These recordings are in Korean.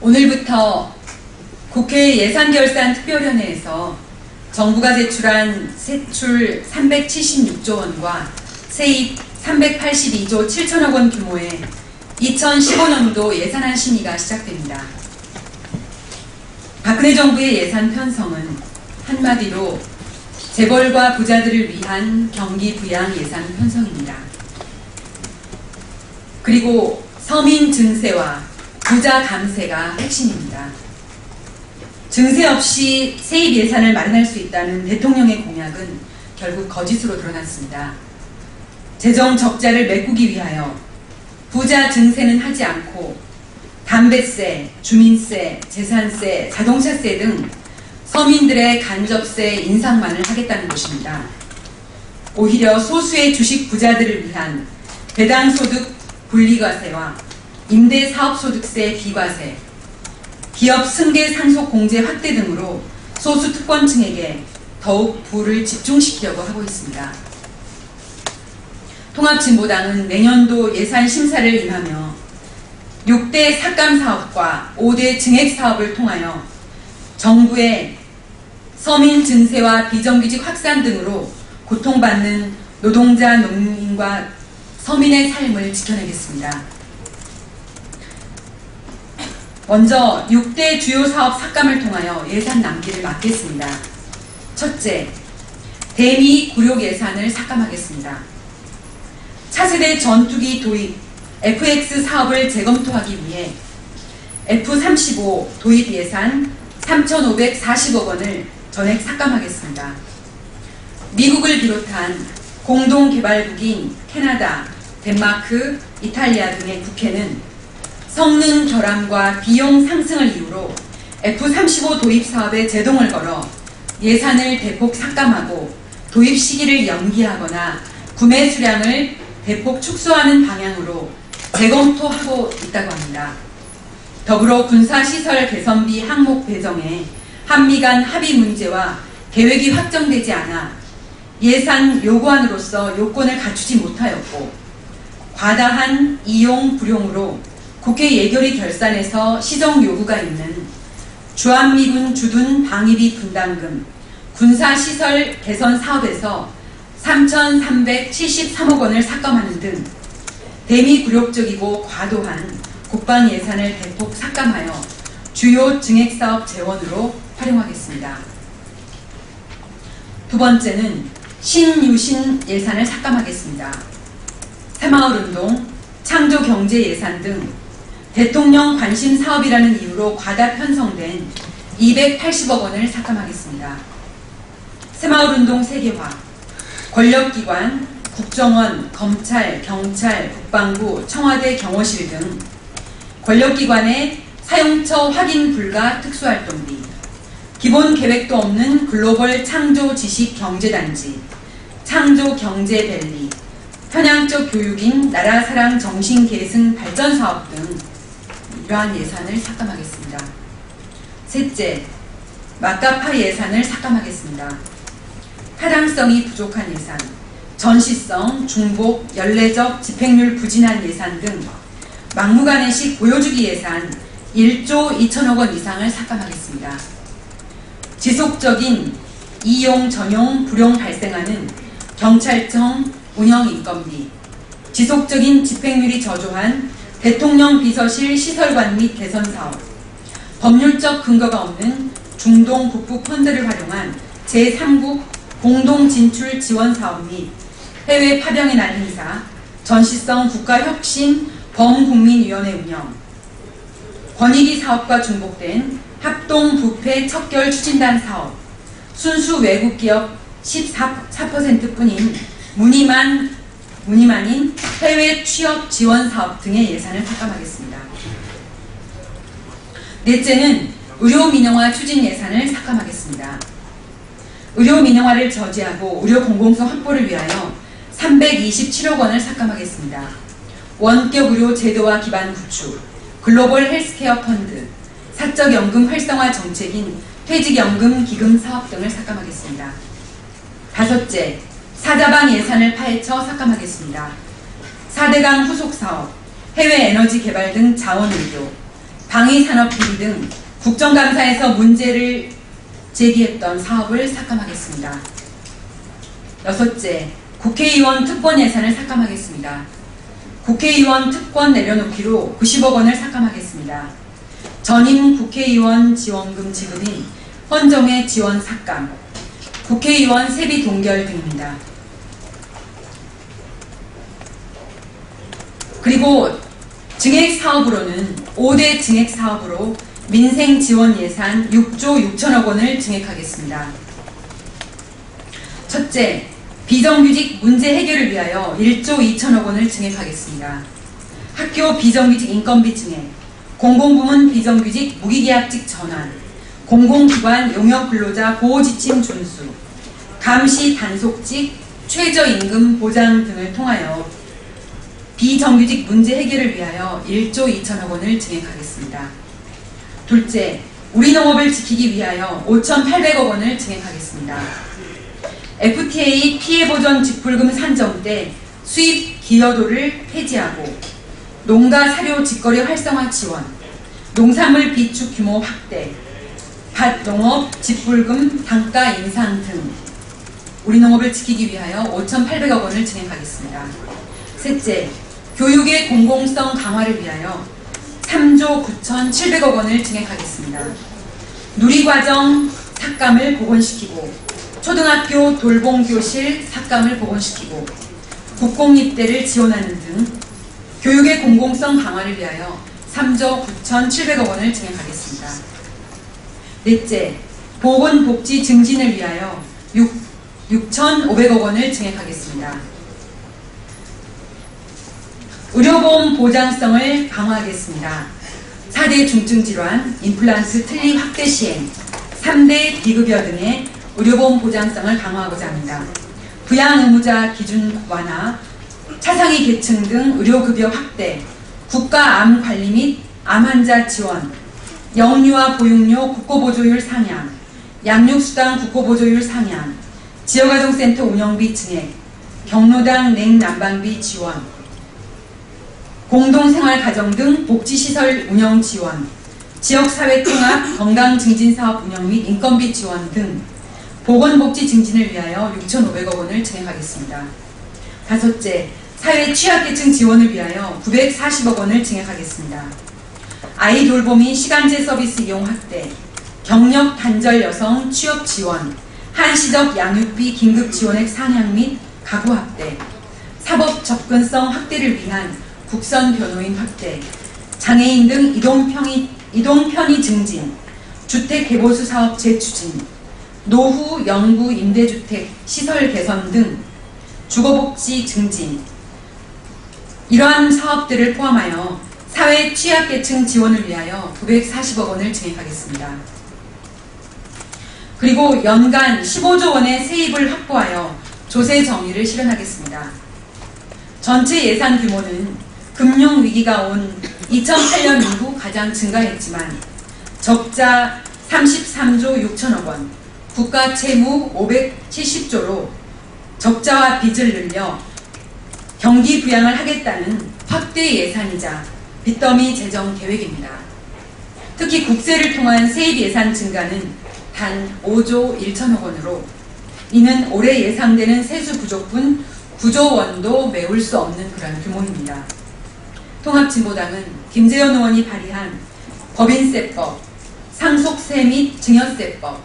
오늘부터 국회 예산결산특별위원회에서 정부가 제출한 세출 376조 원과 세입 382조 7천억 원 규모의 2015년도 예산안 심의가 시작됩니다. 박근혜 정부의 예산 편성은 한마디로 재벌과 부자들을 위한 경기 부양 예산 편성입니다. 그리고 서민 증세와 부자 감세가 핵심입니다. 증세 없이 세입 예산을 마련할 수 있다는 대통령의 공약은 결국 거짓으로 드러났습니다. 재정 적자를 메꾸기 위하여 부자 증세는 하지 않고 담배세, 주민세, 재산세, 자동차세 등 서민들의 간접세 인상만을 하겠다는 것입니다. 오히려 소수의 주식 부자들을 위한 배당소득 분리과세와 임대사업소득세 비과세, 기업 승계 상속 공제 확대 등으로 소수 특권층에게 더욱 부를 집중시키려고 하고 있습니다. 통합진보당은 내년도 예산 심사를 임하며 6대 삭감 사업과 5대 증액 사업을 통하여 정부의 서민 증세와 비정규직 확산 등으로 고통받는 노동자, 농민과 서민의 삶을 지켜내겠습니다. 먼저 6대 주요 사업 삭감을 통하여 예산 낭비를 막겠습니다. 첫째, 대미 굴욕 예산을 삭감하겠습니다. 차세대 전투기 도입 FX 사업을 재검토하기 위해 F-35 도입 예산 3,540억 원을 전액 삭감하겠습니다. 미국을 비롯한 공동개발국인 캐나다, 덴마크, 이탈리아 등의 국회는 성능 결함과 비용 상승을 이유로 F-35 도입 사업에 제동을 걸어 예산을 대폭 삭감하고 도입 시기를 연기하거나 구매 수량을 대폭 축소하는 방향으로 재검토하고 있다고 합니다. 더불어 군사시설 개선비 항목 배정에 한미 간 합의 문제와 계획이 확정되지 않아 예산 요구안으로서 요건을 갖추지 못하였고 과다한 이용 불용으로 국회 예결위 결산에서 시정 요구가 있는 주한미군 주둔 방위비 분담금 군사시설 개선 사업에서 3,373억 원을 삭감하는 등 대미 굴욕적이고 과도한 국방 예산을 대폭 삭감하여 주요 증액사업 재원으로 활용하겠습니다. 두 번째는 신유신 예산을 삭감하겠습니다. 새마을운동, 창조경제예산 등 대통령 관심 사업이라는 이유로 과다 편성된 280억 원을 삭감하겠습니다. 새마을운동 세계화, 권력기관, 국정원, 검찰, 경찰, 국방부, 청와대 경호실 등 권력기관의 사용처 확인 불가 특수활동비, 기본 계획도 없는 글로벌 창조 지식 경제단지, 창조 경제밸리, 편향적 교육인 나라사랑 정신계승 발전사업 등 이러한 예산을 삭감하겠습니다. 셋째, 막가파 예산을 삭감하겠습니다. 타당성이 부족한 예산, 전시성, 중복, 연례적 집행률 부진한 예산 등 막무가내식 보여주기 예산 1조 2천억 원 이상을 삭감하겠습니다. 지속적인 이용 전용 불용 발생하는 경찰청 운영인건비, 지속적인 집행률이 저조한 대통령 비서실 시설관 및 개선사업, 법률적 근거가 없는 중동 북부 펀드를 활용한 제3국 공동진출 지원사업 및 해외 파병의 날행사, 전시성 국가혁신 범국민위원회 운영, 권익위 사업과 중복된 합동부패 척결 추진단 사업, 순수 외국기업 14%뿐인 무늬만인 해외 취업 지원 사업 등의 예산을 삭감하겠습니다. 넷째는 의료 민영화 추진 예산을 삭감하겠습니다. 의료 민영화를 저지하고 의료 공공성 확보를 위하여 327억 원을 삭감하겠습니다. 원격 의료 제도화 기반 구축, 글로벌 헬스케어 펀드, 사적연금 활성화 정책인 퇴직연금 기금 사업 등을 삭감하겠습니다. 다섯째, 사자방 예산을 파헤쳐 삭감하겠습니다. 4대강 후속사업, 해외 에너지 개발 등 자원의료, 방위산업비리 등 국정감사에서 문제를 제기했던 사업을 삭감하겠습니다. 여섯째, 국회의원 특권 예산을 삭감하겠습니다. 국회의원 특권 내려놓기로 90억 원을 삭감하겠습니다. 전임 국회의원 지원금 지급인 헌정의 지원 삭감, 국회의원 세비 동결 등입니다. 그리고 증액 사업으로는 5대 증액 사업으로 민생 지원 예산 6조 6천억 원을 증액하겠습니다. 첫째, 비정규직 문제 해결을 위하여 1조 2천억 원을 증액하겠습니다. 학교 비정규직 인건비 증액, 공공부문 비정규직 무기계약직 전환, 공공기관 용역 근로자 보호지침 준수, 감시 단속직 최저임금 보장 등을 통하여 비정규직 문제 해결을 위하여 1조 2천억 원을 증액하겠습니다. 둘째, 우리 농업을 지키기 위하여 5,800억 원을 증액하겠습니다. FTA 피해보전 직불금 산정 때 수입 기여도를 폐지하고 농가 사료 직거래 활성화 지원, 농산물 비축 규모 확대, 밭농업 직불금 단가 인상 등 우리 농업을 지키기 위하여 5,800억 원을 증액하겠습니다. 셋째, 교육의 공공성 강화를 위하여 3조 9,700억 원을 증액하겠습니다. 누리과정 삭감을 복원시키고 초등학교 돌봄교실 삭감을 복원시키고 국공립대를 지원하는 등 교육의 공공성 강화를 위하여 3조 9,700억 원을 증액하겠습니다. 넷째, 보건복지 증진을 위하여 6,500억 원을 증액하겠습니다. 의료보험 보장성을 강화하겠습니다. 4대 중증질환, 임플란트 틀니 확대 시행, 3대 비급여 등의 의료보험 보장성을 강화하고자 합니다. 부양의무자 기준 완화, 차상위 계층 등 의료급여 확대, 국가암관리 및 암환자 지원, 영유아 보육료 국고보조율 상향, 양육수당 국고보조율 상향, 지역아동센터 운영비 증액, 경로당 냉난방비 지원, 공동생활가정 등 복지시설 운영 지원, 지역사회통합 건강증진사업 운영 및 인건비 지원 등 보건복지 증진을 위하여 6,500억 원을 증액하겠습니다. 다섯째, 사회 취약계층 지원을 위하여 940억 원을 증액하겠습니다. 아이 돌보미 시간제 서비스 이용 확대, 경력 단절 여성 취업 지원, 한시적 양육비 긴급 지원액 상향 및 가구 확대, 사법 접근성 확대를 위한 국선 변호인 확대, 장애인 등 이동 편의 증진, 주택 개보수 사업 재추진, 노후 영구 임대주택 시설 개선 등 주거복지 증진, 이러한 사업들을 포함하여 사회 취약계층 지원을 위하여 940억 원을 증액하겠습니다. 그리고 연간 15조 원의 세입을 확보하여 조세 정의를 실현하겠습니다. 전체 예산 규모는 금융위기가 온 2008년 이후 가장 증가했지만 적자 33조 6천억 원, 국가 채무 570조로 적자와 빚을 늘려 경기 부양을 하겠다는 확대 예산이자 빚더미 재정 계획입니다. 특히 국세를 통한 세입 예산 증가는 단 5조 1천억 원으로 이는 올해 예상되는 세수 부족분 9조 원도 메울 수 없는 그런 규모입니다. 통합진보당은 김재현 의원이 발의한 법인세법, 상속세 및 증여세법,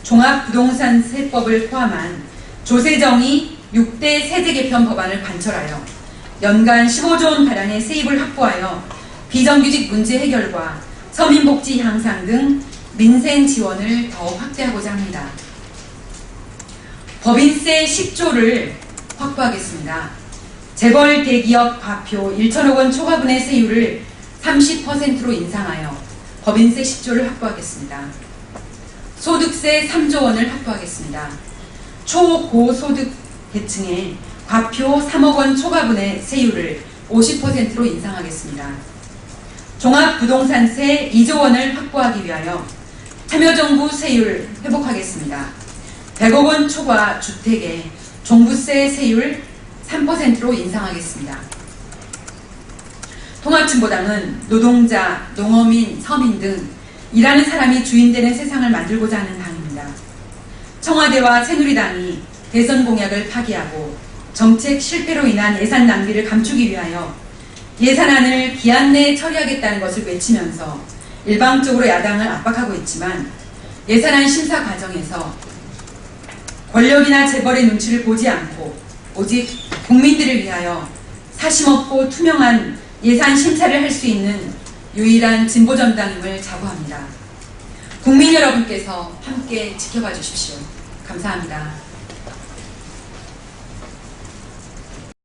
종합부동산세법을 포함한 조세정의 6대 세제 개편 법안을 관철하여 연간 15조 원 가량의 세입을 확보하여 비정규직 문제 해결과 서민복지 향상 등 민생 지원을 더욱 확대하고자 합니다. 법인세 10조를 확보하겠습니다. 재벌 대기업 과표 1천억 원 초과분의 세율을 30%로 인상하여 법인세 10조를 확보하겠습니다. 소득세 3조 원을 확보하겠습니다. 초고소득 계층의 과표 3억 원 초과분의 세율을 50%로 인상하겠습니다. 종합부동산세 2조 원을 확보하기 위하여 참여정부 세율 회복하겠습니다. 100억 원 초과 주택의 종부세 세율 3%로 인상하겠습니다. 통합진보당은 노동자, 농어민, 서민 등 일하는 사람이 주인되는 세상을 만들고자 하는 당입니다. 청와대와 새누리당이 대선 공약을 파기하고 정책 실패로 인한 예산 낭비를 감추기 위하여 예산안을 기한 내에 처리하겠다는 것을 외치면서 일방적으로 야당을 압박하고 있지만 예산안 심사 과정에서 권력이나 재벌의 눈치를 보지 않고 오직 국민들을 위하여 사심없고 투명한 예산 심사를 할 수 있는 유일한 진보정당임을 자부합니다. 국민 여러분께서 함께 지켜봐 주십시오. 감사합니다.